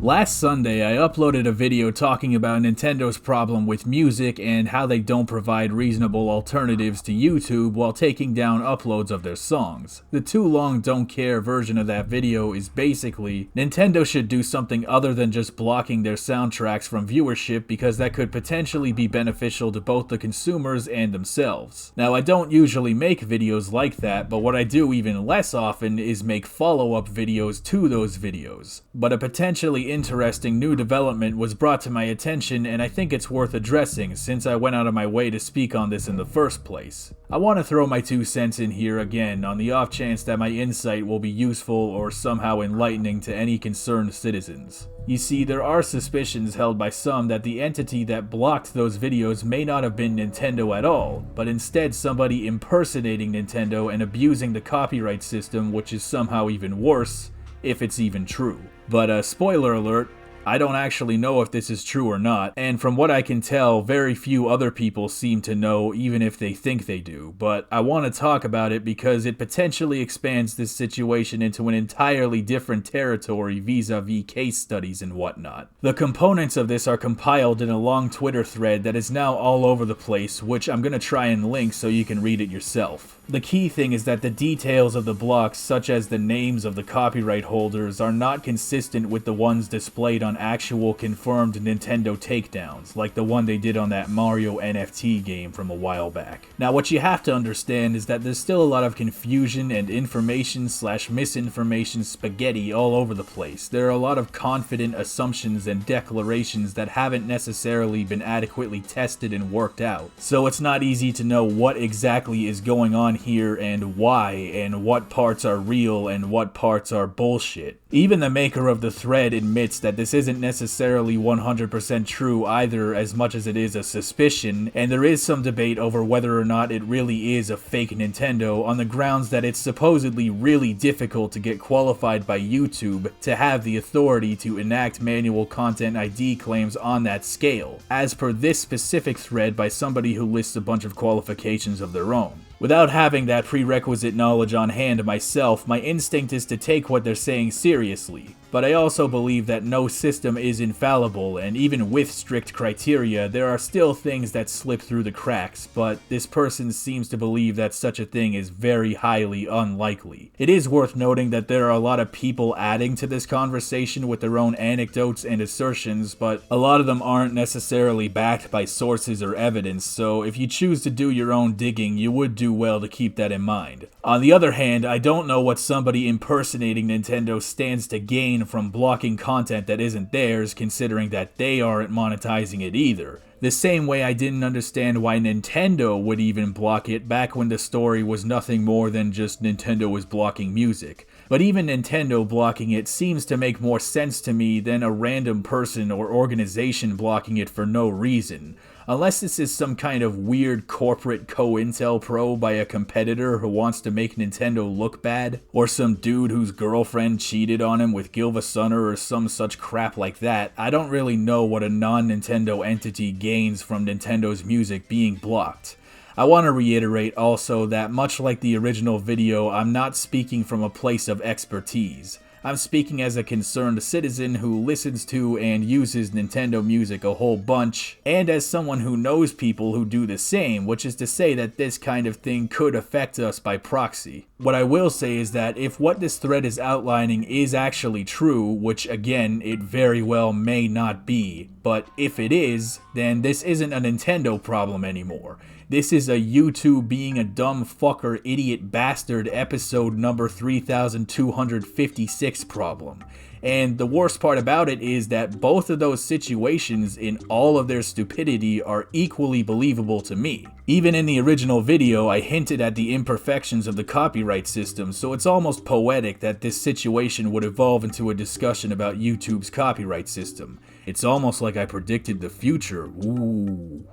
Last Sunday, I uploaded a video talking about Nintendo's problem with music and how they don't provide reasonable alternatives to YouTube while taking down uploads of their songs. The too long don't care version of that video is basically, Nintendo should do something other than just blocking their soundtracks from viewership because that could potentially be beneficial to both the consumers and themselves. Now, I don't usually make videos like that, but what I do even less often is make follow-up videos to those videos. But a potentially interesting new development was brought to my attention, and I think it's worth addressing since I went out of my way to speak on this in the first place. I want to throw my 2 cents in here again on the off chance that my insight will be useful or somehow enlightening to any concerned citizens. You see, there are suspicions held by some that the entity that blocked those videos may not have been Nintendo at all, but instead somebody impersonating Nintendo and abusing the copyright system, which is somehow even worse, if it's even true. But spoiler alert, I don't actually know if this is true or not, and from what I can tell, very few other people seem to know, even if they think they do. But I want to talk about it because it potentially expands this situation into an entirely different territory vis-a-vis case studies and whatnot. The components of this are compiled in a long Twitter thread that is now all over the place, which I'm going to try and link so you can read it yourself. The key thing is that the details of the blocks, such as the names of the copyright holders, are not consistent with the ones displayed on actual confirmed Nintendo takedowns, like the one they did on that Mario NFT game from a while back. Now, what you have to understand is that there's still a lot of confusion and information/misinformation spaghetti all over the place. There are a lot of confident assumptions and declarations that haven't necessarily been adequately tested and worked out, so it's not easy to know what exactly is going on here and why, and what parts are real and what parts are bullshit. Even the maker of the thread admits that this isn't necessarily 100% true either, as much as it is a suspicion, and there is some debate over whether or not it really is a fake Nintendo on the grounds that it's supposedly really difficult to get qualified by YouTube to have the authority to enact manual content ID claims on that scale, as per this specific thread by somebody who lists a bunch of qualifications of their own. Without having that prerequisite knowledge on hand myself, my instinct is to take what they're saying seriously. But I also believe that no system is infallible, and even with strict criteria, there are still things that slip through the cracks, but this person seems to believe that such a thing is very highly unlikely. It is worth noting that there are a lot of people adding to this conversation with their own anecdotes and assertions, but a lot of them aren't necessarily backed by sources or evidence, so if you choose to do your own digging, you would do well to keep that in mind. On the other hand, I don't know what somebody impersonating Nintendo stands to gain from blocking content that isn't theirs, considering that they aren't monetizing it either. The same way I didn't understand why Nintendo would even block it back when the story was nothing more than just Nintendo was blocking music. But even Nintendo blocking it seems to make more sense to me than a random person or organization blocking it for no reason. Unless this is some kind of weird corporate COINTELPRO by a competitor who wants to make Nintendo look bad, or some dude whose girlfriend cheated on him with gilvasunner or some such crap like that, I don't really know what a non-Nintendo entity gains from Nintendo's music being blocked. I want to reiterate also that much like the original video, I'm not speaking from a place of expertise. I'm speaking as a concerned citizen who listens to and uses Nintendo music a whole bunch, and as someone who knows people who do the same, which is to say that this kind of thing could affect us by proxy. What I will say is that if what this thread is outlining is actually true, which again, it very well may not be, but if it is, then this isn't a Nintendo problem anymore. This is a YouTube being a dumb fucker idiot bastard episode number 3256 problem. And the worst part about it is that both of those situations in all of their stupidity are equally believable to me. Even in the original video, I hinted at the imperfections of the copyright system, so it's almost poetic that this situation would evolve into a discussion about YouTube's copyright system. It's almost like I predicted the future. Ooh.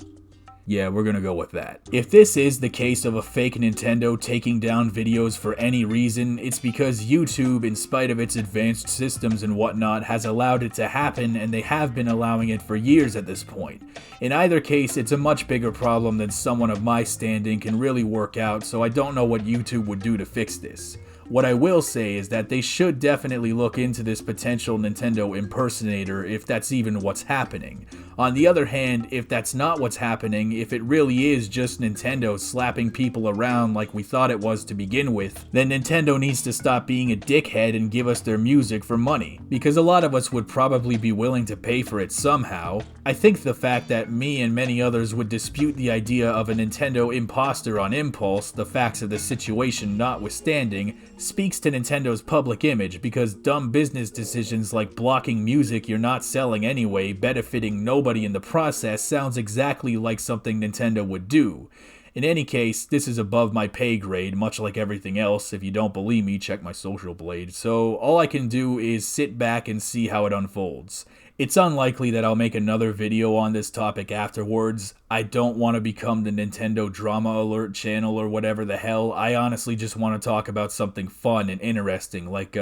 Yeah, we're gonna go with that. If this is the case of a fake Nintendo taking down videos for any reason, it's because YouTube, in spite of its advanced systems and whatnot, has allowed it to happen, and they have been allowing it for years at this point. In either case, it's a much bigger problem than someone of my standing can really work out, so I don't know what YouTube would do to fix this. What I will say is that they should definitely look into this potential Nintendo impersonator if that's even what's happening. On the other hand, if that's not what's happening, if it really is just Nintendo slapping people around like we thought it was to begin with, then Nintendo needs to stop being a dickhead and give us their music for money, because a lot of us would probably be willing to pay for it somehow. I think the fact that me and many others would dispute the idea of a Nintendo imposter on impulse, the facts of the situation notwithstanding, speaks to Nintendo's public image, because dumb business decisions like blocking music you're not selling anyway, benefiting nobody in the process, sounds exactly like something Nintendo would do. In any case, this is above my pay grade, much like everything else. If you don't believe me, check my social blade. So all I can do is sit back and see how it unfolds. It's unlikely that I'll make another video on this topic afterwards. I don't want to become the Nintendo Drama Alert channel or whatever the hell. I honestly just want to talk about something fun and interesting, like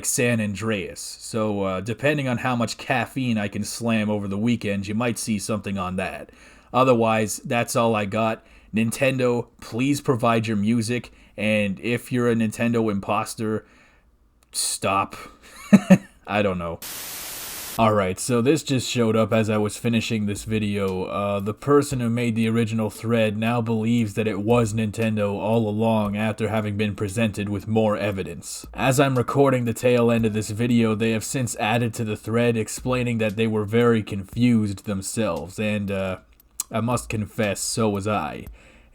San Andreas. So depending on how much caffeine I can slam over the weekend, you might see something on that. Otherwise, that's all I got. Nintendo, please provide your music, and if you're a Nintendo imposter, stop. I don't know. Alright, so this just showed up as I was finishing this video. The person who made the original thread now believes that it was Nintendo all along after having been presented with more evidence. As I'm recording the tail end of this video, they have since added to the thread explaining that they were very confused themselves, and I must confess, so was I.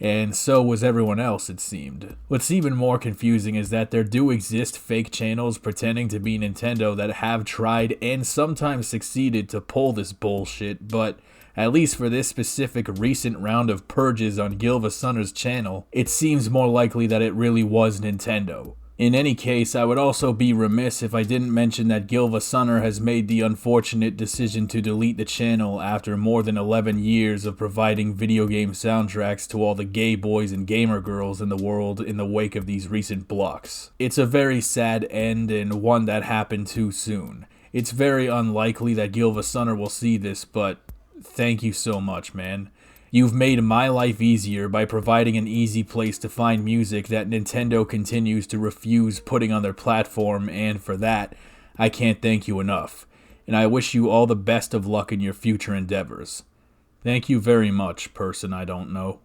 And so was everyone else, it seemed. What's even more confusing is that there do exist fake channels pretending to be Nintendo that have tried and sometimes succeeded to pull this bullshit, but at least for this specific recent round of purges on Gilvasunner's channel, it seems more likely that it really was Nintendo. In any case, I would also be remiss if I didn't mention that gilvasunner has made the unfortunate decision to delete the channel after more than 11 years of providing video game soundtracks to all the gay boys and gamer girls in the world in the wake of these recent blocks. It's a very sad end, and one that happened too soon. It's very unlikely that gilvasunner will see this, but thank you so much, man. You've made my life easier by providing an easy place to find music that Nintendo continues to refuse putting on their platform, and for that, I can't thank you enough. And I wish you all the best of luck in your future endeavors. Thank you very much, person I don't know.